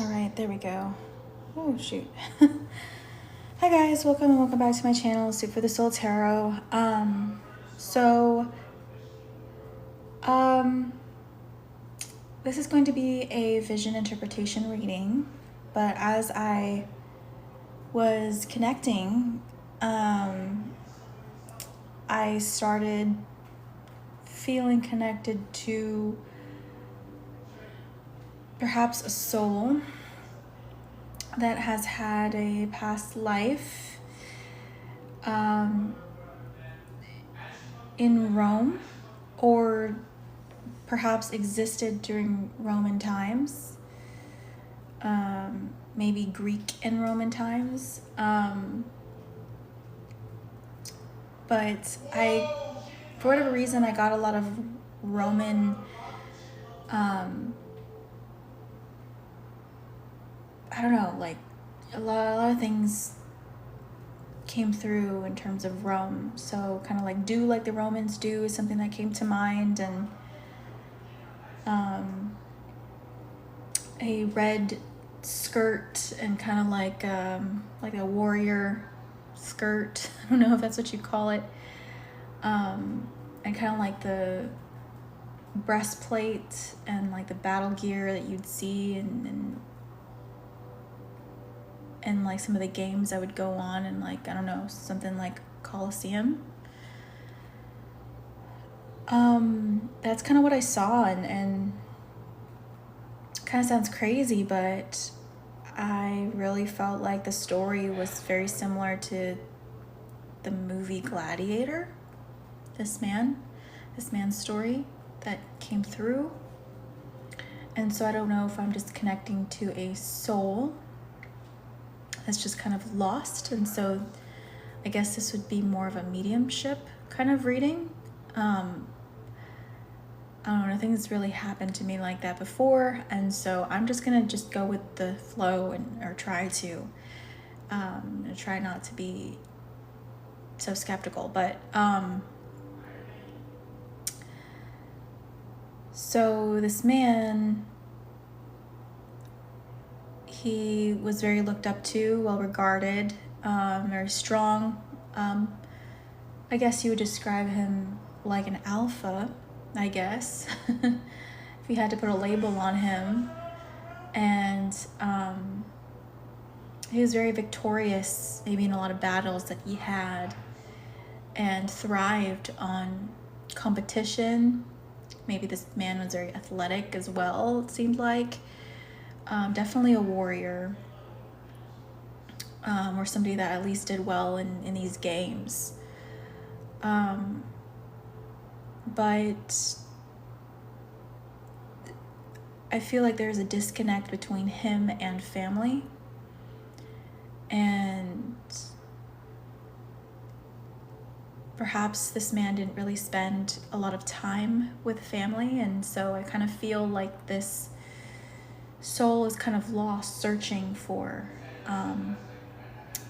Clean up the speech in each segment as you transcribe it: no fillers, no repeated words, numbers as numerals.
All right, there we go. Oh, shoot. Hi guys, welcome back to my channel, Soup for the Soul Tarot. This is going to be a vision interpretation reading, but as I was connecting, I started feeling connected to perhaps a soul that has had a past life in Rome, or perhaps existed during Roman times, maybe Greek and Roman times. But for whatever reason, I got a lot of Roman, I don't know, like a lot of things came through in terms of Rome. So kind of like do like the Romans do is something that came to mind, and a red skirt and kind of like a warrior skirt. I don't know if that's what you call it. And kind of like the breastplate and like the battle gear that you'd see and like some of the games I would go on, and like, I don't know, something like Colosseum. That's kind of what I saw, and kind of sounds crazy, but I really felt like the story was very similar to the movie Gladiator. This man's story that came through. And so I don't know if I'm just connecting to a soul that's just kind of lost, and so I guess this would be more of a mediumship kind of reading. I don't know, nothing's really happened to me like that before, and so I'm just gonna go with the flow or try not to be so skeptical. But so this man, he was very looked up to, well regarded, very strong. I guess you would describe him like an alpha, I guess, if you had to put a label on him. And he was very victorious, maybe in a lot of battles that he had, and thrived on competition. Maybe this man was very athletic as well, it seemed like. Definitely a warrior, or somebody that at least did well in these games. But I feel like there's a disconnect between him and family, and perhaps this man didn't really spend a lot of time with family, and so I kind of feel like this soul is kind of lost, searching for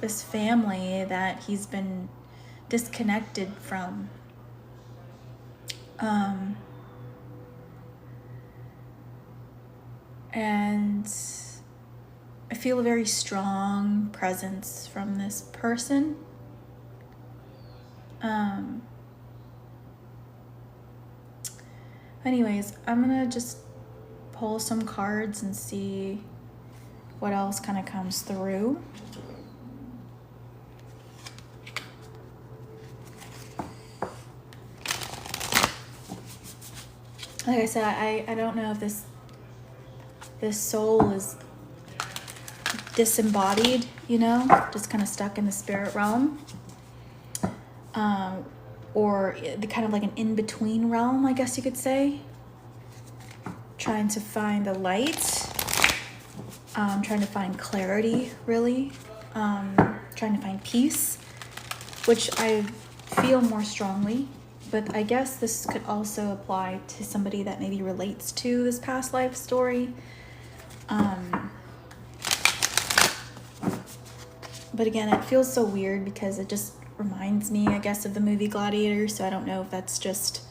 this family that he's been disconnected from. And I feel a very strong presence from this person. Anyways, I'm gonna just pull some cards and see what else kind of comes through. Like I said, I don't know if this soul is disembodied, just kind of stuck in the spirit realm, or the kind of like an in-between realm, I guess you could say. Trying to find the light, trying to find clarity, really, trying to find peace, which I feel more strongly. But I guess this could also apply to somebody that maybe relates to this past life story. But again, it feels so weird because it just reminds me, I guess, of the movie Gladiator. So I don't know if that's just,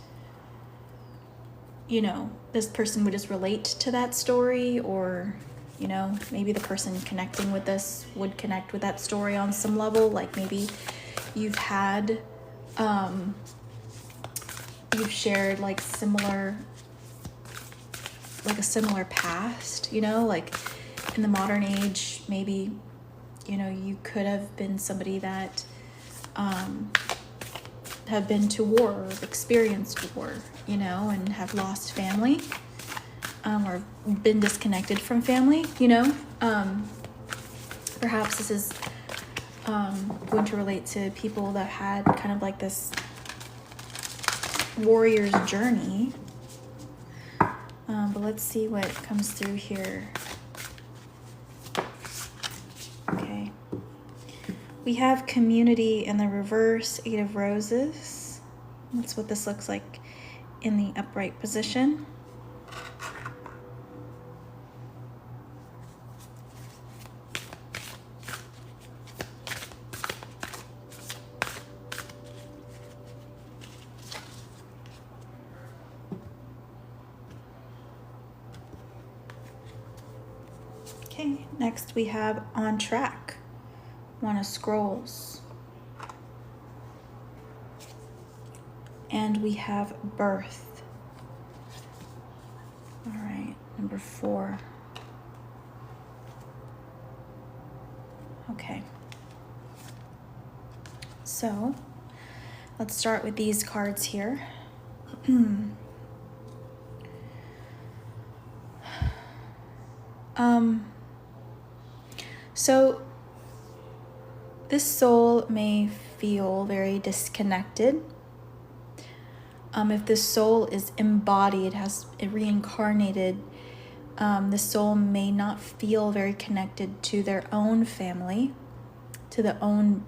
this person would just relate to that story, or You know, maybe the person connecting with this would connect with that story on some level. Like maybe you've had, you've shared like similar, like a similar past, you know, like in the modern age, maybe, you know, you could have been somebody that have been to war or experienced war, you know, and have lost family, or been disconnected from family, you know. Perhaps this is going to relate to people that had kind of like this warrior's journey. But let's see what comes through here. Okay. We have community in the reverse, 8 of Roses. That's what this looks like in the upright position. Okay, next we have On Track, 1 of Scrolls. And we have Birth. All right, number 4. Okay. So, let's start with these cards here. So this soul may feel very disconnected. If this soul is embodied, has reincarnated, the soul may not feel very connected to their own family, to their own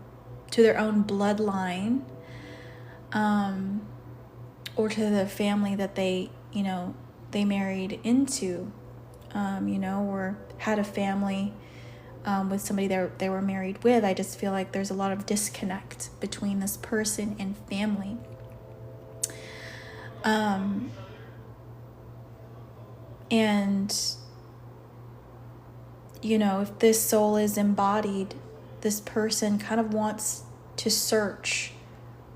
bloodline, or to the family that they married into, or had a family with somebody they were married with. I just feel like there's a lot of disconnect between this person and family. And, if this soul is embodied, this person kind of wants to search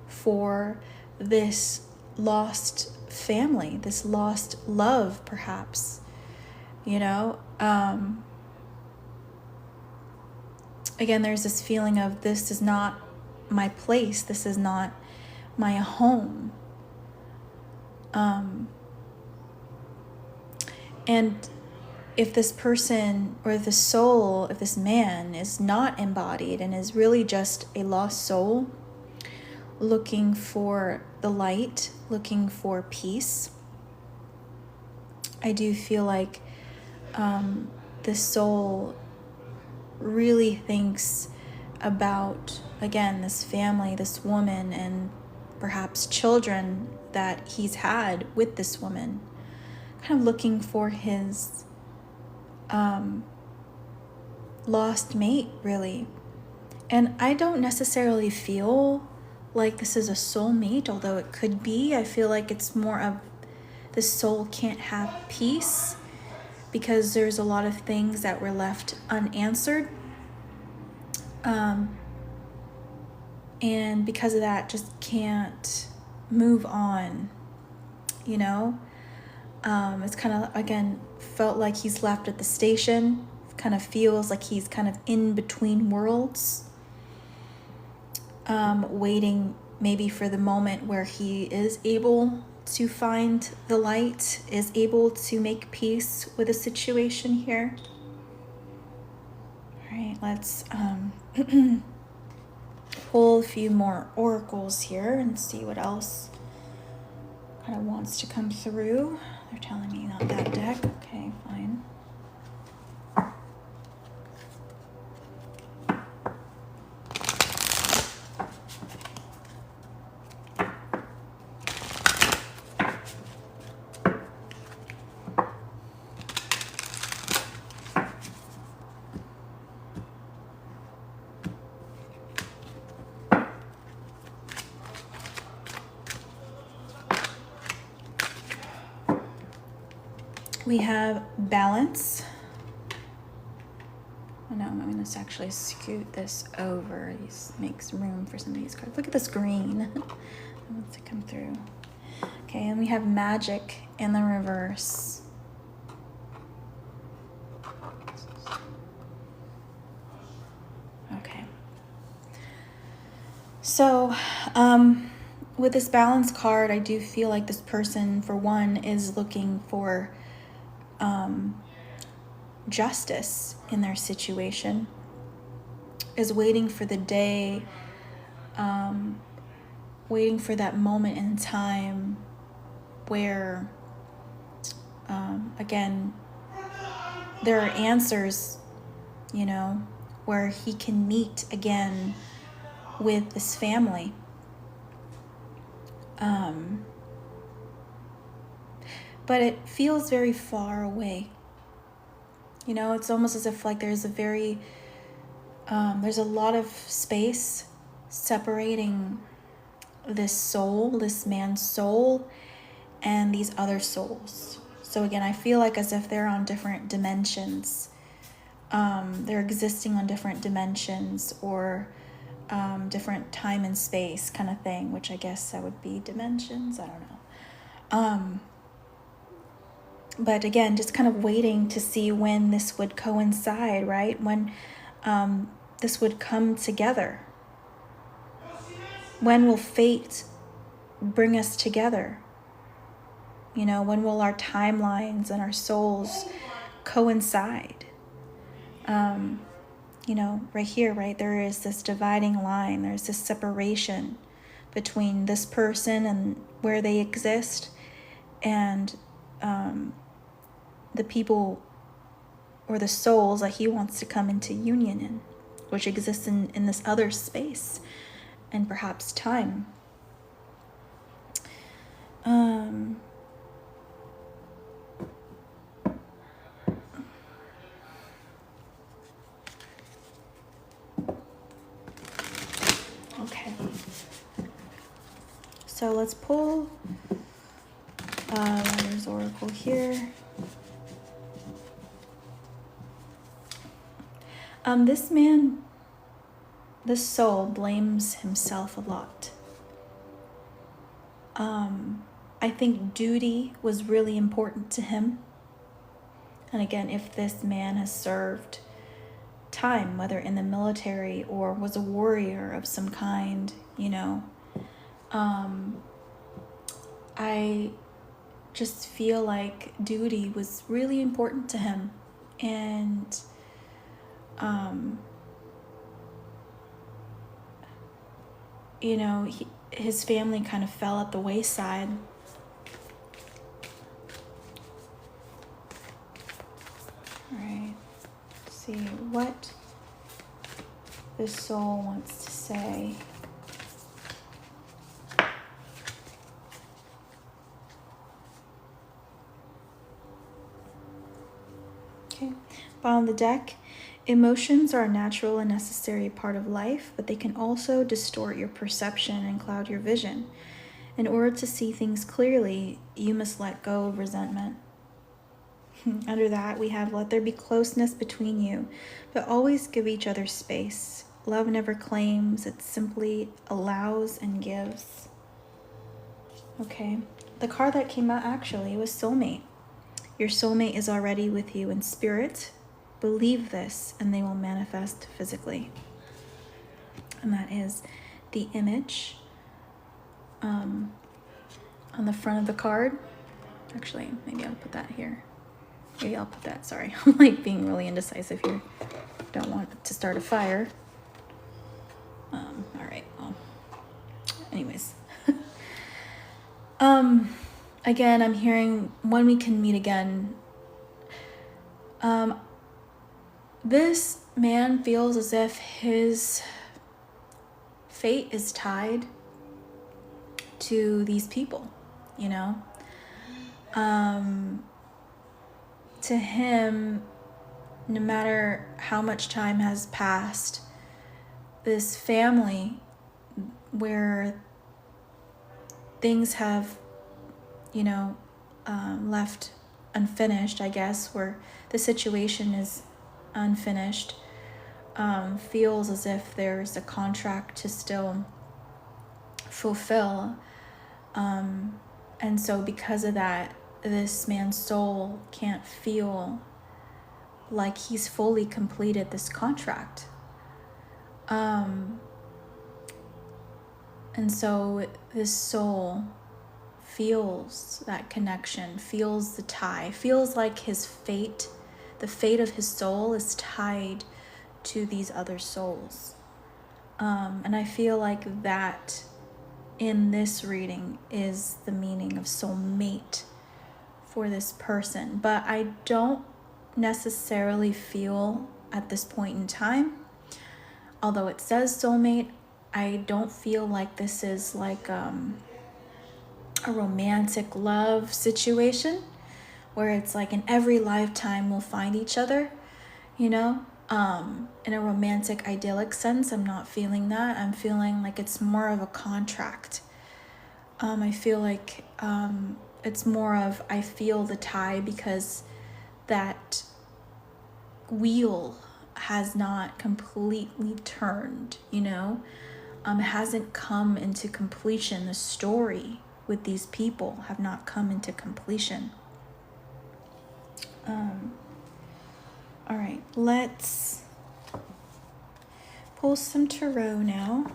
for this lost family, this lost love, perhaps, again, there's this feeling of, this is not my place, this is not my home. And if this person or this soul, if this man is not embodied and is really just a lost soul looking for the light, looking for peace, I do feel like this soul really thinks about, again, this family, this woman, and perhaps children that he's had with this woman, kind of looking for his lost mate, really. And I don't necessarily feel like this is a soulmate, although it could be. I feel like it's more of the soul can't have peace because there's a lot of things that were left unanswered. And because of that, just can't move on, It's kind of, again, felt like he's left at the station. Kind of feels like he's kind of in between worlds, waiting maybe for the moment where he is able to find the light, is able to make peace with a situation here. All right, let's pull a few more oracles here and see what else kind of wants to come through. They're telling me not that deck. Okay, fine. We have balance, no, I'm going to actually scoot this over. This makes room for some of these cards. Look at this green. It wants to come through. Okay, and we have magic in the reverse. Okay. So, with this balance card, I do feel like this person, for one, is looking for justice in their situation, is waiting for the day, waiting for that moment in time where, again, there are answers, you know, where he can meet again with this family. But it feels very far away. You know, it's almost as if like there's a lot of space separating this soul, this man's soul, and these other souls. So again, I feel like as if they're on different dimensions. They're existing on different dimensions, or different time and space kind of thing, which I guess that would be dimensions. I don't know. But again, just kind of waiting to see when this would coincide, right? When this would come together. When will fate bring us together? You know, when will our timelines and our souls coincide? You know, right here, right, there is this dividing line. There's this separation between this person and where they exist, and the people or the souls that he wants to come into union in, which exists in this other space and perhaps time. Okay. So let's pull Rider's Oracle here. This man, this soul, blames himself a lot. I think duty was really important to him. And again, if this man has served time, whether in the military or was a warrior of some kind, you know, I just feel like duty was really important to him. And you know, his family kind of fell at the wayside. All right, let's see what this soul wants to say. Okay, bottom of the deck. Emotions are a natural and necessary part of life, but they can also distort your perception and cloud your vision. In order to see things clearly, you must let go of resentment. Under that, we have let there be closeness between you, but always give each other space. Love never claims, it simply allows and gives. Okay, the card that came out actually was soulmate. Your soulmate is already with you in spirit. Believe this and they will manifest physically. And that is the image on the front of the card. Actually, maybe I'll put that here. Maybe I'll put that, sorry. I'm like being really indecisive here. Don't want to start a fire. All right, well, anyways. Again, I'm hearing when we can meet again. This man feels as if his fate is tied to these people, you know? To him, no matter how much time has passed, this family where things have, you know, left unfinished, I guess, where the situation is unfinished, feels as if there's a contract to still fulfill. And so because of that, this man's soul can't feel like he's fully completed this contract. And so this soul feels that connection, feels the tie, feels like his fate, the fate of his soul is tied to these other souls. And I feel like that in this reading is the meaning of soulmate for this person. But I don't necessarily feel at this point in time, although it says soulmate, I don't feel like this is like a romantic love situation where it's like in every lifetime we'll find each other, you know? In a romantic, idyllic sense, I'm not feeling that. I'm feeling like it's more of a contract. I feel like it's more of, I feel the tie because that wheel has not completely turned, you know? It hasn't come into completion. The story with these people have not come into completion. All right, let's pull some tarot now.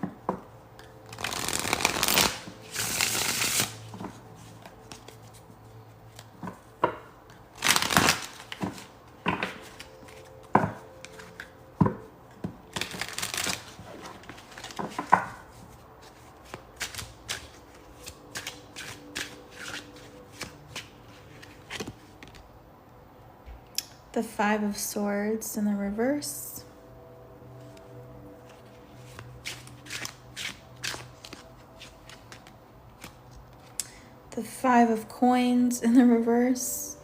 The Five of Swords in the reverse. The Five of Coins in the reverse.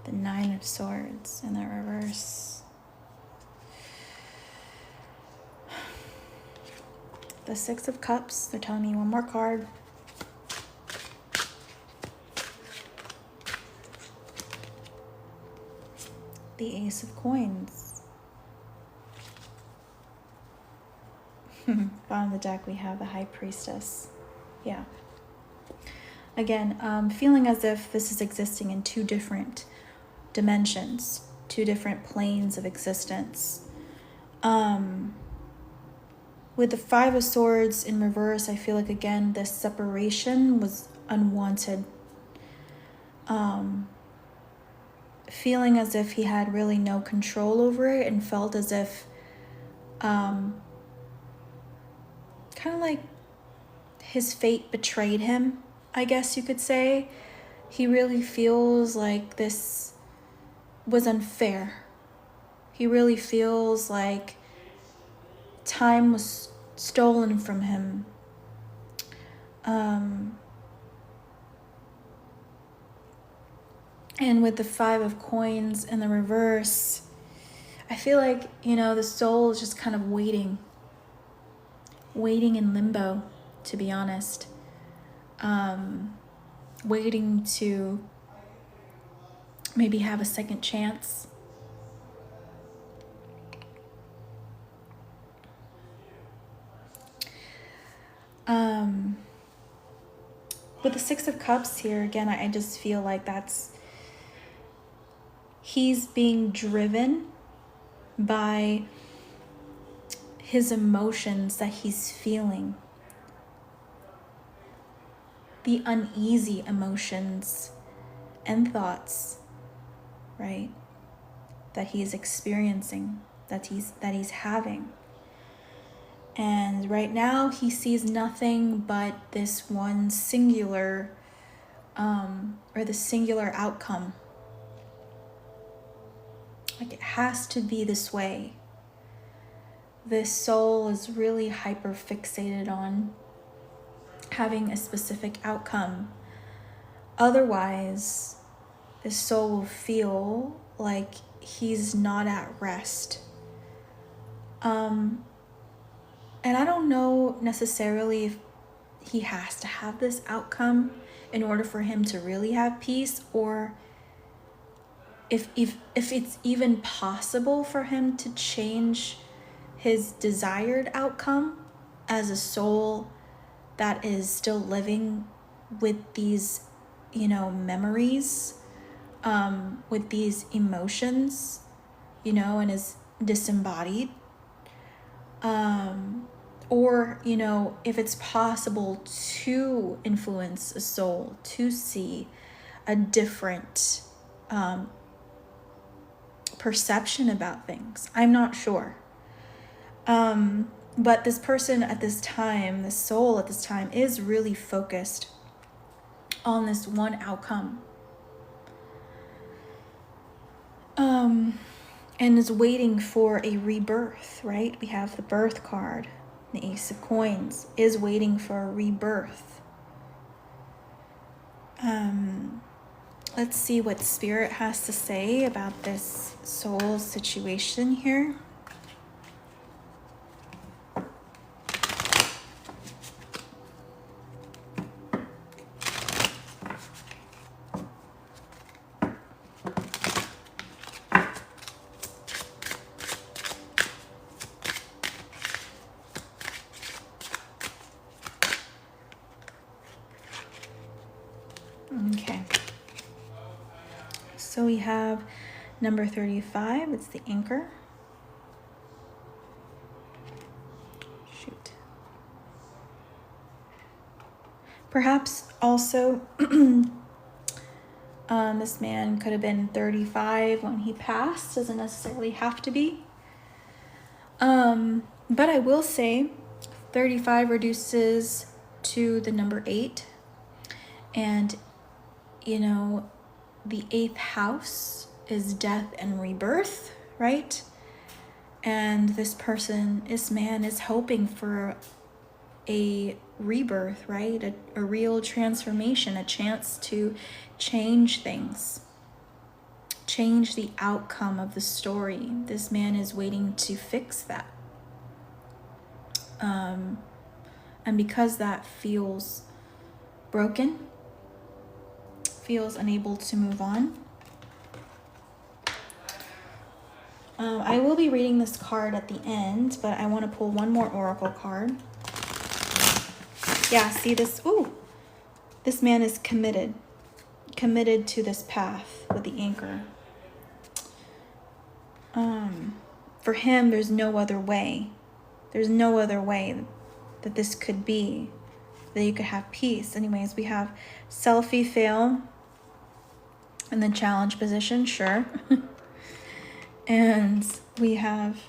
The Nine of Swords in the reverse. The Six of Cups, they're telling me one more card. The Ace of Coins. Bottom of the deck, we have the High Priestess. Yeah. Again, feeling as if this is existing in two different dimensions, two different planes of existence. With the Five of Swords in reverse, I feel like, again, this separation was unwanted. Feeling as if he had really no control over it and felt as if, kind of like his fate betrayed him, I guess you could say. He really feels like this was unfair. He really feels like time was stolen from him. And with the Five of Coins in the reverse, I feel like, you know, the soul is just kind of waiting in limbo, to be honest. Waiting to maybe have a second chance. With the Six of Cups here, again, I just feel like he's being driven by his emotions that he's feeling. The uneasy emotions and thoughts, right? That he's experiencing, that he's having. And right now he sees nothing but this one singular, or the singular outcome. Like, it has to be this way. This soul is really hyper fixated on having a specific outcome. Otherwise, this soul will feel like he's not at rest. And I don't know necessarily he has to have this outcome in order for him to really have peace, or if it's even possible for him to change his desired outcome as a soul that is still living with these, memories, with these emotions, and is disembodied. Or, if it's possible to influence a soul to see a different perception about things. I'm not sure. But this person at this time, this soul at this time, is really focused on this one outcome. And is waiting for a rebirth, right? We have the birth card. The Ace of Coins is waiting for a rebirth. Let's see what Spirit has to say about this soul situation here. Okay. So we have number 35, it's the anchor. Shoot. Perhaps also this man could have been 35 when he passed, doesn't necessarily have to be. But I will say 35 reduces to the number 8, and the 8th house is death and rebirth, right? And this man is hoping for a rebirth, right? A real transformation, a chance to change things, change the outcome of the story. This man is waiting to fix that. And because that feels broken, feels unable to move on, I will be reading this card at the end, but I want to pull one more oracle card. Yeah, see this? Ooh, this man is committed to this path with the anchor. For him, there's no other way. There's no other way that this could be, that you could have peace. Anyways, we have selfie fail in the challenge position, sure. And we have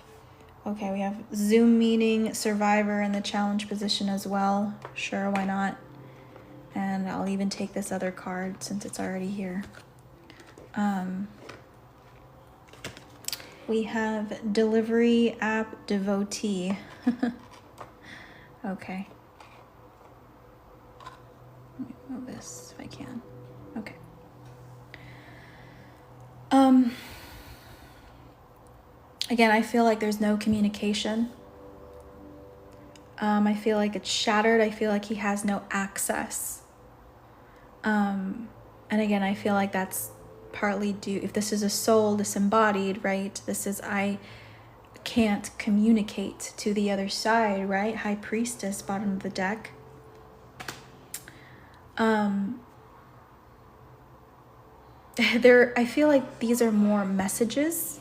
Zoom meeting survivor in the challenge position as well. Sure, why not? And I'll even take this other card since it's already here. We have delivery app devotee. Okay. Let me move this if I can. Okay. Again, I feel like there's no communication. I feel like it's shattered. I feel like he has no access. And again, I feel like that's partly due, if this is a soul disembodied, right? This is, I can't communicate to the other side, right? High Priestess, bottom of the deck. I feel like these are more messages.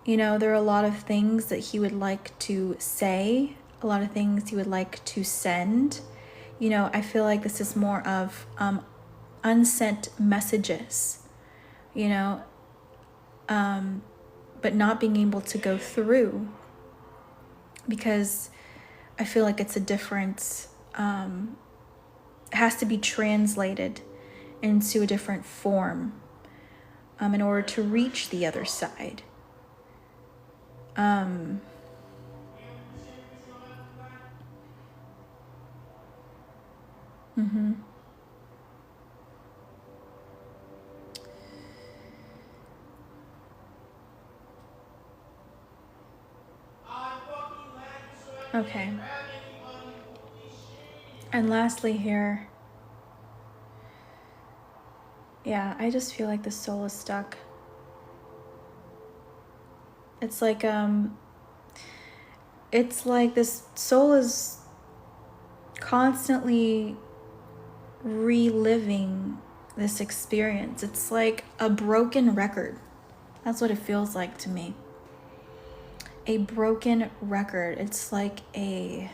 There are a lot of things that he would like to say, a lot of things he would like to send. I feel like this is more of unsent messages, but not being able to go through, because I feel like it's a different, it has to be translated into a different form in order to reach the other side. Okay. And lastly here, yeah, I just feel like the soul is stuck. It's like this soul is constantly reliving this experience. It's like a broken record. That's what it feels like to me. A broken record. It's like a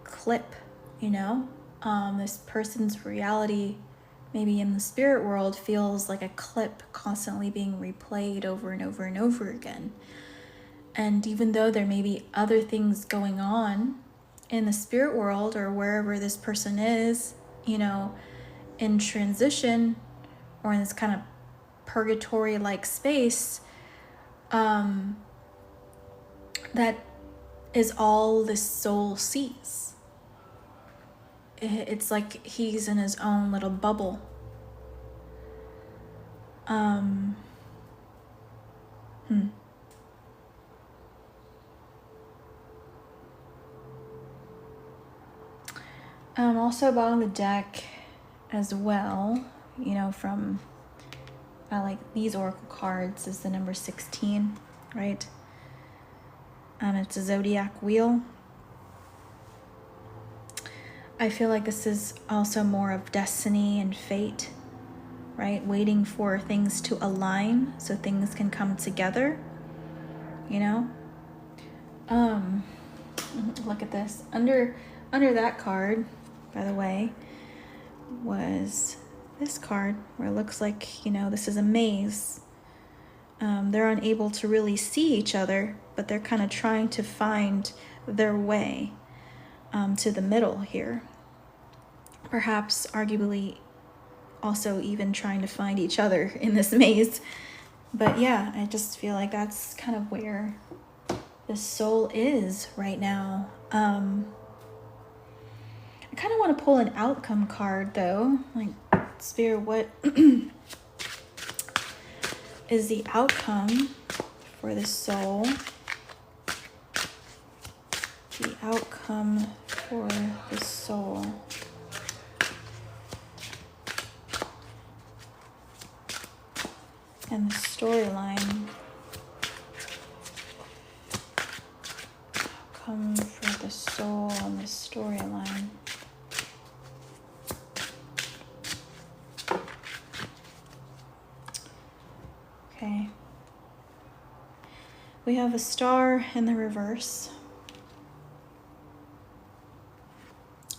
clip, you know? This person's reality, maybe in the spirit world, feels like a clip constantly being replayed over and over and over again. And even though there may be other things going on in the spirit world or wherever this person is, you know, in transition or in this kind of purgatory-like space, that is all this soul sees. It's like he's in his own little bubble. Also bottom of the deck as well, you know, from I like these oracle cards is the number 16, right? It's a zodiac wheel. I feel like this is also more of destiny and fate, right? Waiting for things to align so things can come together, you know? Look at this. Under that card, by the way, was this card where it looks like, you know, this is a maze. They're unable to really see each other, but they're kind of trying to find their way to the middle here. Perhaps arguably also even trying to find each other in this maze. But yeah, I just feel like that's kind of where the soul is right now. I kind of want to pull an outcome card though. Like, Spirit, what is the outcome for the soul? The outcome for the soul. And the storyline. Outcome for the soul and the storyline. Okay. We have a star in the reverse.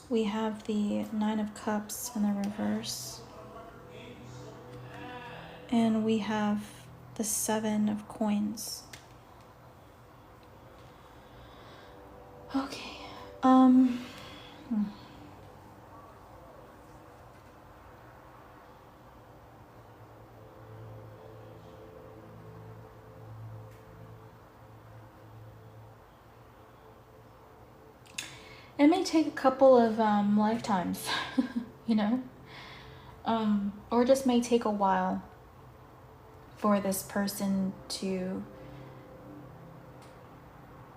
We have the 9 of Cups in the reverse. And we have the 7 of Coins. Okay. It may take a couple of lifetimes, you know, or just may take a while for this person to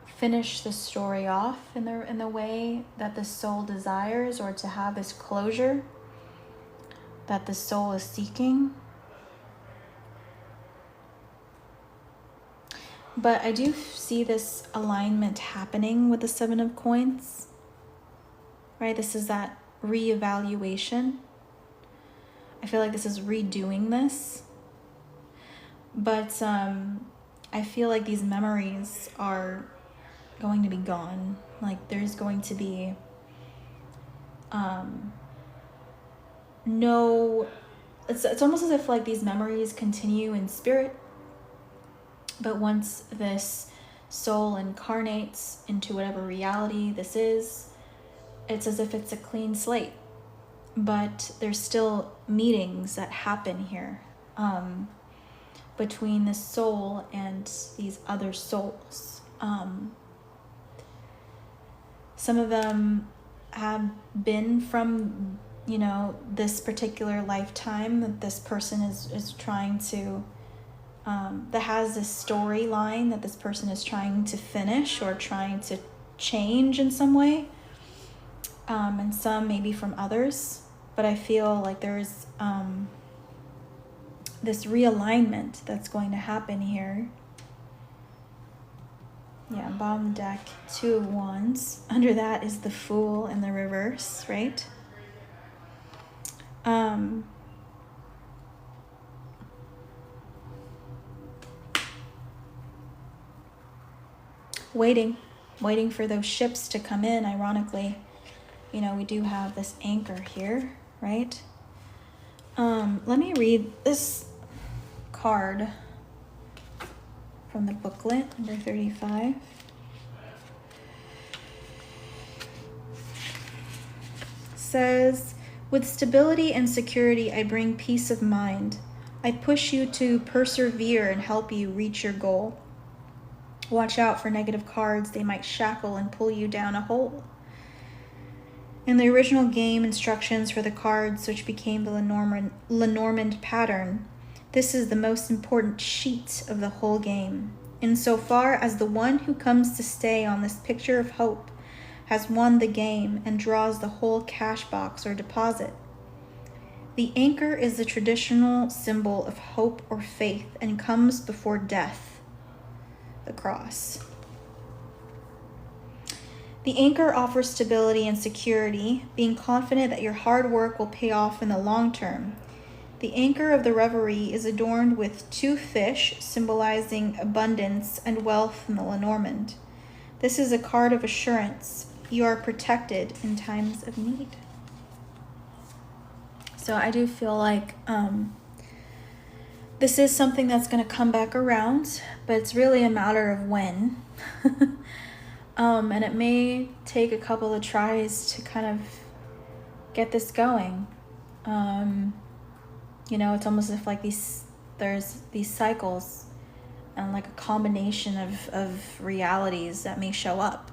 finish the story off in the way that the soul desires, or to have this closure that the soul is seeking. But I do see this alignment happening with the 7 of Coins. Right? This is that reevaluation. I feel like this is redoing this. But I feel like these memories are going to be gone. Like, there's going to be no... It's almost as if like these memories continue in spirit. But once this soul incarnates into whatever reality this is, it's as if it's a clean slate. But there's still meetings that happen here between the soul and these other souls. Some of them have been from, you know, this particular lifetime that this person is trying to, that has this storyline that this person is trying to finish or trying to change in some way, and some maybe from others. But I feel like there's this realignment that's going to happen here. Yeah, bottom of the deck, 2 of Wands. Under that is the Fool in the reverse, right? Waiting for those ships to come in, ironically. You know, we do have this anchor here, right? Let me read this card from the booklet under 35. Says, with stability and security, I bring peace of mind. I push you to persevere and help you reach your goal. Watch out for negative cards. They might shackle and pull you down a hole. In the original game instructions for the cards, which became the Lenormand pattern, this is the most important sheet of the whole game, insofar as the one who comes to stay on this picture of hope has won the game and draws the whole cash box or deposit. The anchor is the traditional symbol of hope or faith and comes before death, the cross. The anchor offers stability and security, being confident that your hard work will pay off in the long term. The anchor of the Reverie is adorned with 2 fish, symbolizing abundance and wealth in the Lenormand. This is a card of assurance. You are protected in times of need. So I do feel like this is something that's going to come back around, but it's really a matter of when. And it may take a couple of tries to kind of get this going. You know, it's almost as if like there's these cycles and like a combination of realities that may show up.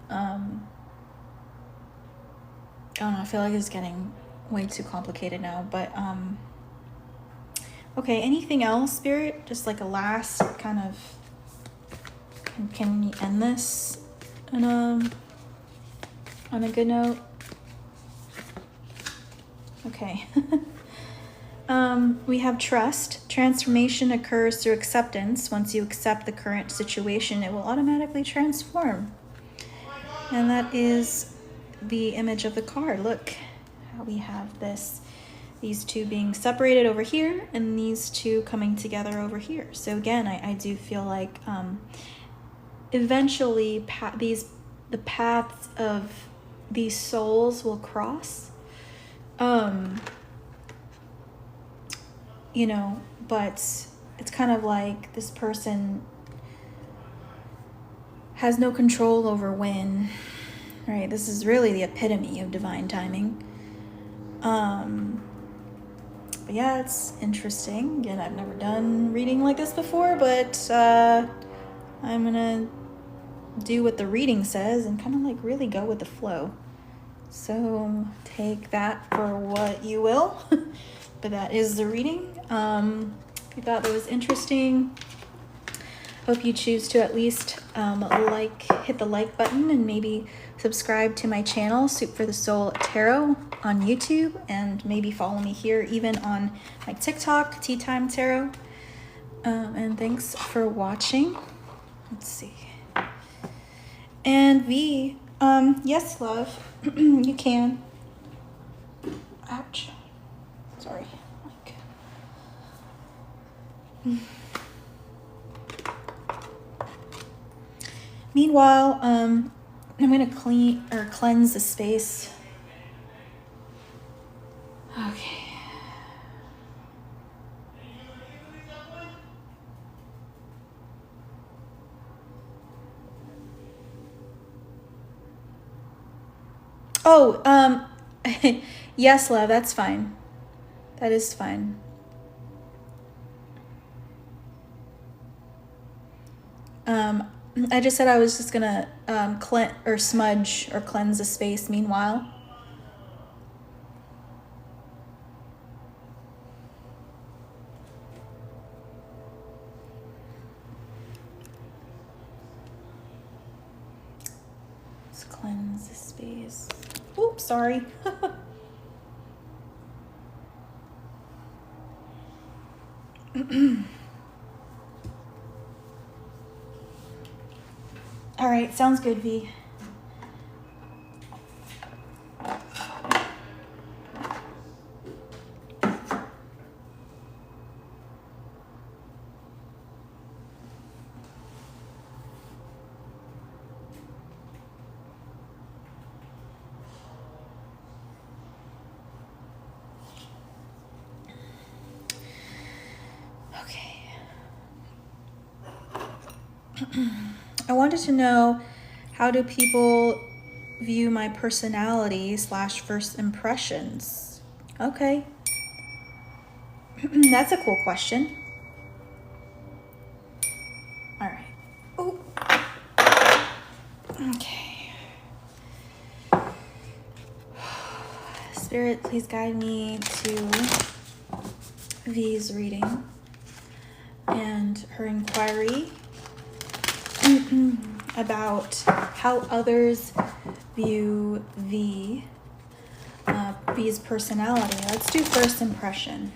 I don't know, I feel like it's getting way too complicated now, but okay, anything else, Spirit? Just like a last kind of, can we end this on a good note? Okay. We have trust. Transformation occurs through acceptance. Once you accept the current situation, it will automatically transform. And that is the image of the card. Look how we have these 2 being separated over here and these 2 coming together over here. So again, I do feel like eventually the paths of these souls will cross. You know, but it's kind of like this person has no control over when, right? This is really the epitome of divine timing. But yeah, it's interesting. Again, I've never done reading like this before, but I'm gonna do what the reading says and kind of like really go with the flow. So take that for what you will. But that is the reading. If you thought that was interesting, hope you choose to at least hit the like button and maybe subscribe to my channel, Soup for the Soul Tarot, on YouTube, and maybe follow me here even on my TikTok, Tea Time Tarot. And thanks for watching. Let's see. And V, yes, love, you can. Ouch. Sorry. Meanwhile, I'm gonna cleanse the space. Okay. Oh, yes, love, that's fine. That is fine. I just said I was just gonna smudge or cleanse the space meanwhile. Let's cleanse the space. Oops, sorry. All right, sounds good, V. I wanted to know, how do people view my personality / first impressions? Okay. That's a cool question. All right. Oh. Okay. Spirit, please guide me to V's reading and her inquiry about how others view V's personality. Let's do first impression.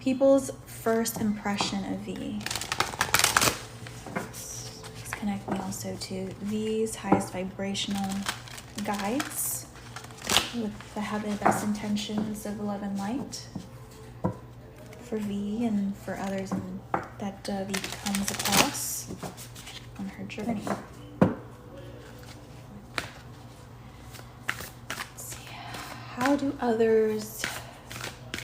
People's first impression of V. Please connect me also to V's highest vibrational guides with the best intentions of love and light for V and for others that V comes across on her journey. Let's see. How do others